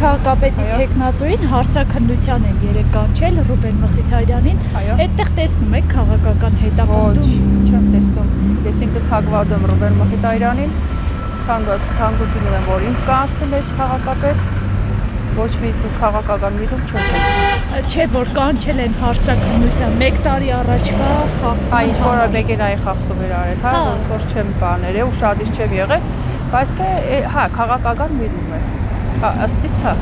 քաղաքապետի թեկնածուին հարցաքննության են երեք կանչել Ռուբեն Մխիթարյանին։ Այդտեղ տեսնում եք քաղաքական հետապնդում։ Չեմ տեսնում։ Ես ինքս հակված եմ Ռուբեն Մխիթարյանին։ Ցանկություն ունեմ, որ ինձ կանցնել այս քաղաքապետ։ Ոչ մի քաղաքական միտում չեմ տեսնում։ Չէ, որ կանչել են հարցաքննության 1 տարի առաջվա խախտում։ Ինչ որ բեկերայի խախտում էր արել, հա, ոնց որ չեմ բաներ, ու շատ ինչ չեմ եղել, բայց հա, քաղաքական միտում է։ Հա, ըստիս հա։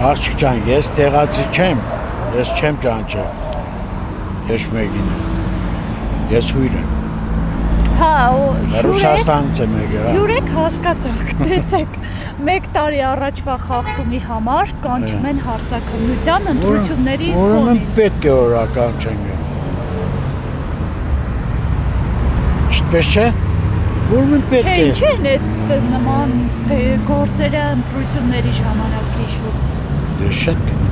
Աղջիկ ջան, ես տեղացի չեմ, ես չեմ ճանճել։ Ես մեկին եմ։ Ես հույր եմ։ Հա, Ռուսաստանից եմ եկել։ Յուրեք հասկացանք, տեսեք, 1 տարի առաջվա խախտումի համար կանչում են հարցաքննության ընտրությունների ֆոնին։ Ուրեմն պետք է օրական չենք։ Չպես չէ։ Ուրեմն պետք է։ Չէ, ինչ են այդ նման գործերը ընտրությունների ժամանակ հիշում։ Դե շատ կնա։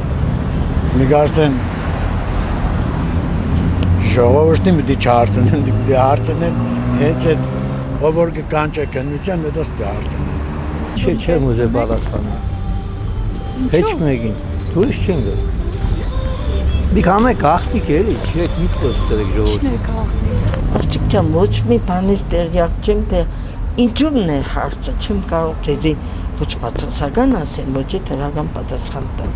Նկարտեն ժողովրդի մտի չհարցնեն, դե հարցնեն հենց այդ ով որ կանչե քննության դες դարձնեն։ Չեմ ուզել բարձրացնել։ Heç մեկին։ Դուրս չեմ գալ։ Մի կամե գախնիկ էլի, չէ, մի խոսել եք ժողովուրդ։ Ինչ է գախնի։ Աղջիկ ջան, ոչ մի բանից տեղյակ չեմ, թե ինչու՞մն է հարցը, չեմ կարող ձեզի ոչ բացասական ասել, ոչ դրական պատասխան տալ։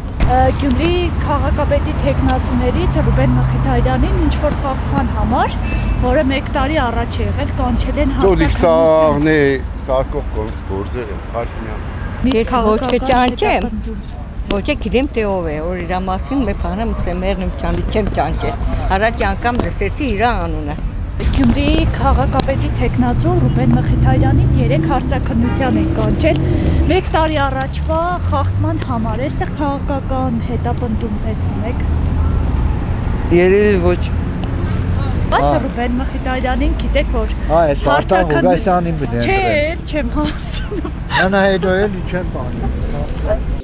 Գյումրի քաղաքապետի թեկնածուներից Ռուբեն Մխիթարյանին ինչ որ խախտման համար, որը 1 տարի առաջ է եղել, կանչել են հարցաքննության։ Սարկող գործեր են, Փաշինյան։ Ես ոչ չճանչեմ, ոչ գիտեմ թե ով է, որ իր մասին մի բանը մսեմերն չեմ ճանչել։ Առաջ անգամ լսեցի իր անունը։ Գյումրի քաղաքապետի թեկնածու Ռուբեն Մխիթարյանին 3 հարցաքննության են կանչել 1 տարի առաջվա խախտման համար։ Այստեղ քաղաքական հետապնդում տեսնում եք։ Երևի ոչ։ Բայց Ռուբեն Մխիթարյանին գիտեք որ Այս Վարդան Ղուգասյանին բնեն։ Չէ, չեմ հարցնում։ Նա հետո էլի չեմ բանում։